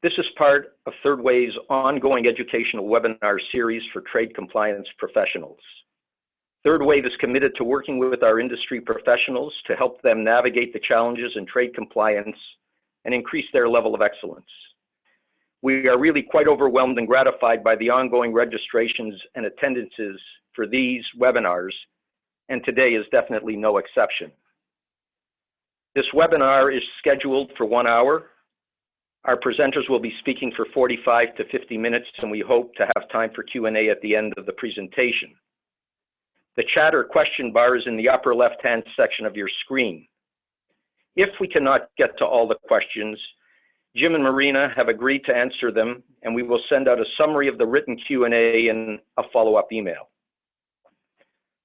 This is part of Third Wave's ongoing educational webinar series for trade compliance professionals. Third Wave is committed to working with our industry professionals to help them navigate the challenges in trade compliance and increase their level of excellence. We are really quite overwhelmed and gratified by the ongoing registrations and attendances for these webinars, and today is definitely no exception. This webinar is scheduled for 1 hour. Our presenters will be speaking for 45 to 50 minutes, and we hope to have time for Q&A at the end of the presentation. The chat or question bar is in the upper left-hand section of your screen. If we cannot get to all the questions, Jim and Marina have agreed to answer them, and we will send out a summary of the written Q&A in a follow-up email.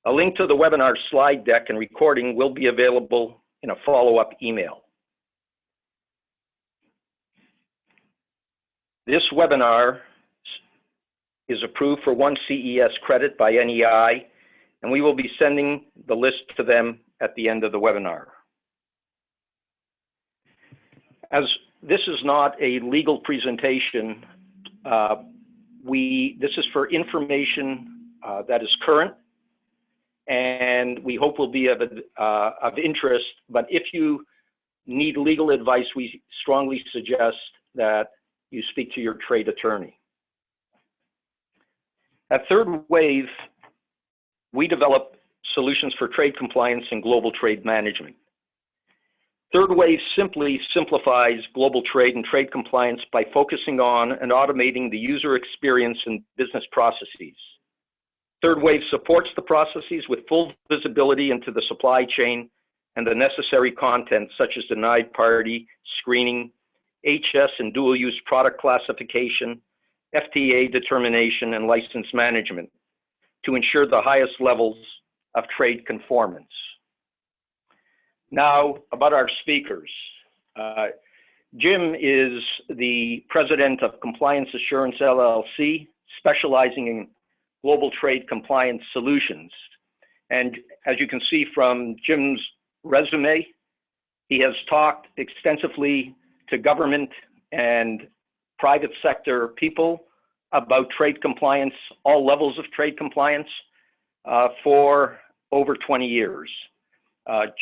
A link to the webinar slide deck and recording will be available in a follow-up email. This webinar is approved for 1 CES credit by NEI, and we will be sending the list to them at the end of the webinar. As this is not a legal presentation, this is for information that is current, and we hope will be of interest. But if you need legal advice, we strongly suggest that you speak to your trade attorney. At Third Wave, we develop solutions for trade compliance and global trade management. Third Wave simply simplifies global trade and trade compliance by focusing on and automating the user experience and business processes. Third Wave supports the processes with full visibility into the supply chain and the necessary content such as denied party, screening, HS and dual use product classification, FTA determination, and license management to ensure the highest levels of trade conformance. Now, about our speakers. Jim is the president of Compliance Assurance LLC, specializing in global trade compliance solutions. And as you can see from Jim's resume, he has talked extensively to government and private sector people about trade compliance, all levels of trade compliance, for over 20 years.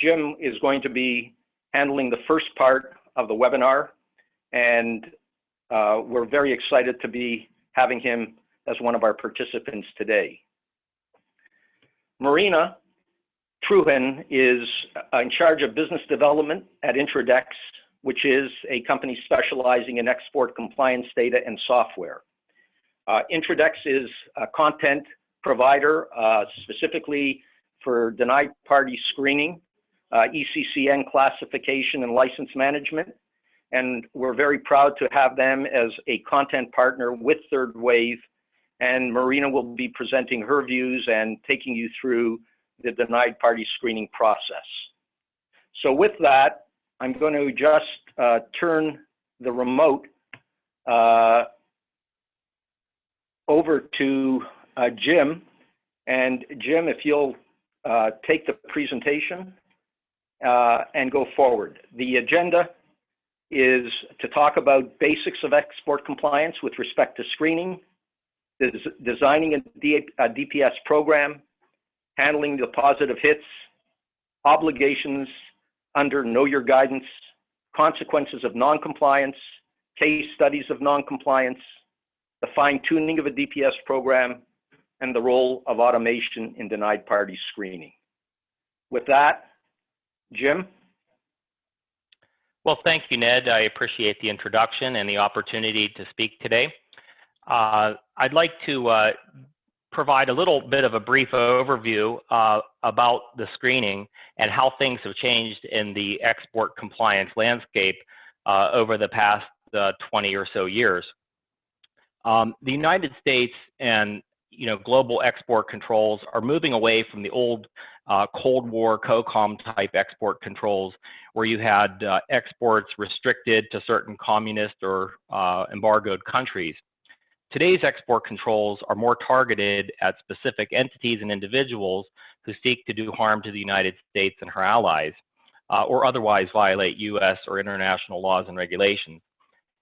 Jim is going to be handling the first part of the webinar, and we're very excited to be having him as one of our participants today. Marina Truhan is in charge of business development at Introdex, which is a company specializing in export compliance data and software. Introdex is a content provider specifically for denied party screening, ECCN classification and license management. And we're very proud to have them as a content partner with Third Wave. And Marina will be presenting her views and taking you through the denied party screening process. So with that, I'm going to just turn the remote over to Jim. And Jim, if you'll take the presentation and go forward. The agenda is to talk about basics of export compliance with respect to screening, designing a DPS program, handling the positive hits, obligations under Know Your Guidance, consequences of non-compliance, case studies of non-compliance, the fine-tuning of a DPS program, and the role of automation in denied party screening. With that, Jim? Well, thank you, Ned. I appreciate the introduction and the opportunity to speak today. I'd like to provide a little bit of a brief overview about the screening and how things have changed in the export compliance landscape over the past 20 or so years. The United States and global export controls are moving away from the old Cold War COCOM type export controls where you had exports restricted to certain communist or embargoed countries. Today's export controls are more targeted at specific entities and individuals who seek to do harm to the United States and her allies or otherwise violate U.S. or international laws and regulations.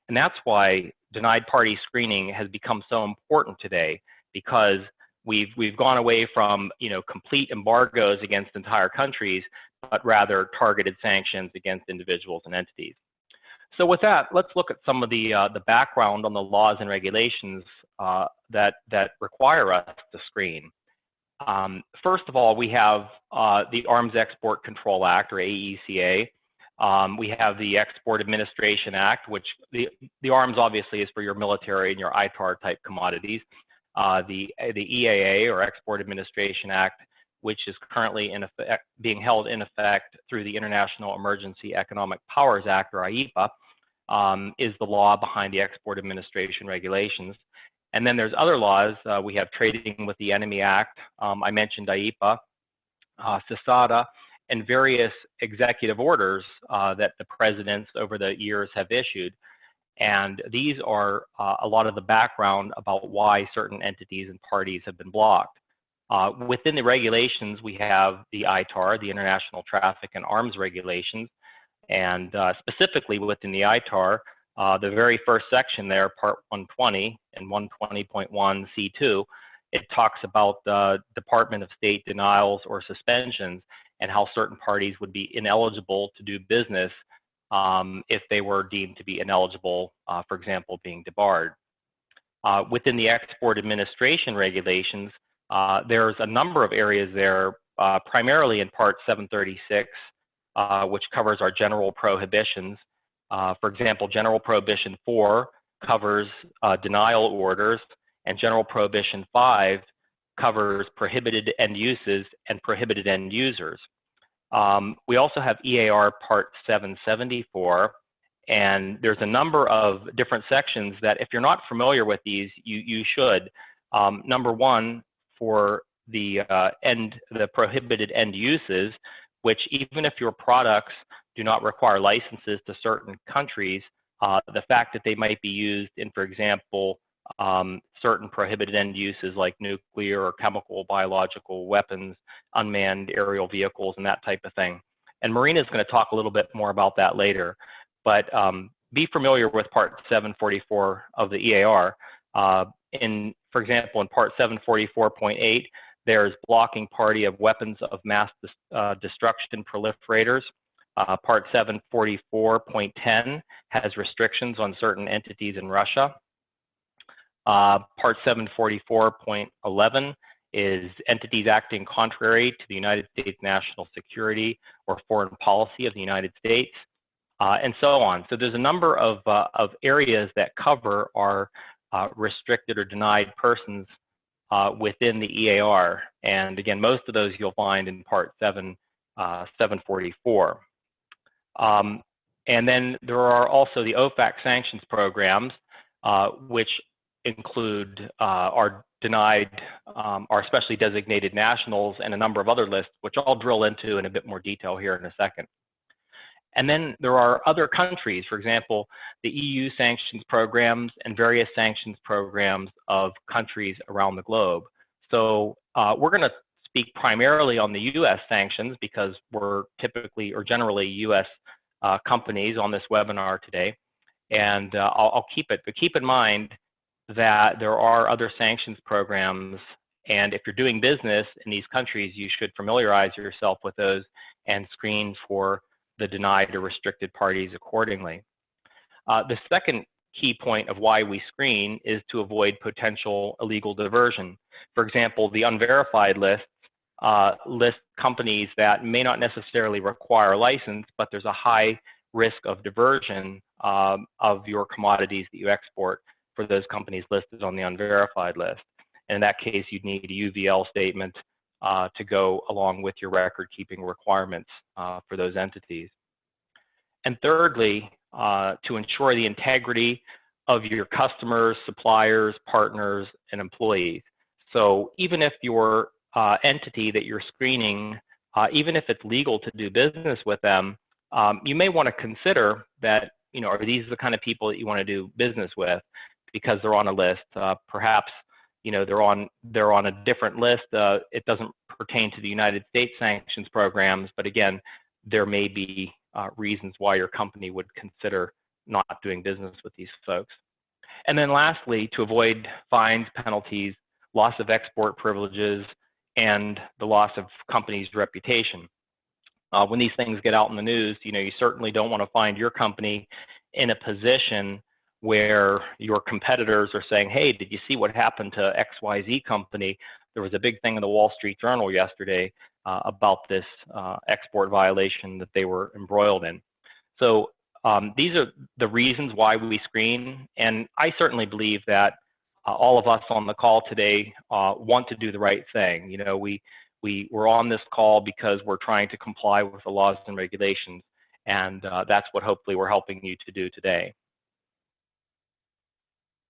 And that's why denied party screening has become so important today, because we've gone away from, complete embargoes against entire countries, but rather targeted sanctions against individuals and entities. So with that, let's look at some of the background on the laws and regulations that require us to screen. First of all, we have the Arms Export Control Act, or AECA. We have the Export Administration Act, which the arms obviously is for your military and your ITAR type commodities. The EAA, or Export Administration Act, which is currently being held in effect through the International Emergency Economic Powers Act, or IEPA, is the law behind the Export Administration regulations. And then there's other laws. We have Trading with the Enemy Act. I mentioned IEPA, CISADA, and various executive orders that the presidents over the years have issued. And these are a lot of the background about why certain entities and parties have been blocked. Within the regulations, we have the ITAR, the International Traffic in Arms Regulations, and specifically within the ITAR, the very first section there, Part 120 and 120.1 C2, it talks about the Department of State denials or suspensions and how certain parties would be ineligible to do business if they were deemed to be ineligible, for example, being debarred. Within the Export Administration regulations, there's a number of areas there, primarily in Part 736, which covers our general prohibitions. For example, General Prohibition 4 covers denial orders, and General Prohibition 5 covers prohibited end uses and prohibited end users. We also have EAR Part 774, and there's a number of different sections that, if you're not familiar with these, you should. Number one, for the prohibited end uses, which even if your products do not require licenses to certain countries, the fact that they might be used in, for example, certain prohibited end uses like nuclear or chemical, biological weapons, unmanned aerial vehicles, and that type of thing. And Marina is going to talk a little bit more about that later. But be familiar with Part 744 of the EAR. For example, in Part 744.8, there's blocking party of weapons of mass destruction proliferators. Part 744.10 has restrictions on certain entities in Russia. Part 744.11 is entities acting contrary to the United States national security or foreign policy of the United States, and so on. So there's a number of areas that cover our restricted or denied persons within the EAR. And again, most of those you'll find in Part 744. And then there are also the OFAC sanctions programs, which include our denied, our specially designated nationals, and a number of other lists, which I'll drill into in a bit more detail here in a second. And then there are other countries, for example, the EU sanctions programs and various sanctions programs of countries around the globe. So we're going to speak primarily on the US sanctions because we're typically or generally US companies on this webinar today. And I'll keep it, but keep in mind that there are other sanctions programs, and if you're doing business in these countries, you should familiarize yourself with those and screen for the denied or restricted parties accordingly. The second key point of why we screen is to avoid potential illegal diversion. For example, the unverified lists list companies that may not necessarily require a license, but there's a high risk of diversion of your commodities that you export for those companies listed on the unverified list. And in that case, you'd need a UVL statement to go along with your record-keeping requirements for those entities. And thirdly, to ensure the integrity of your customers, suppliers, partners, and employees. So even if your entity that you're screening, even if it's legal to do business with them, you may want to consider that, are these the kind of people that you want to do business with because they're on a list? Perhaps, they're on a different list. It doesn't pertain to the United States sanctions programs, but again, there may be reasons why your company would consider not doing business with these folks. And then lastly, to avoid fines, penalties, loss of export privileges, and the loss of company's reputation. When these things get out in the news, you certainly don't want to find your company in a position where your competitors are saying, hey, did you see what happened to XYZ company? There was a big thing in the Wall Street Journal yesterday about this export violation that they were embroiled in. So these are the reasons why we screen, and I certainly believe that all of us on the call today want to do the right thing. We're on this call because we're trying to comply with the laws and regulations, and that's what hopefully we're helping you to do today.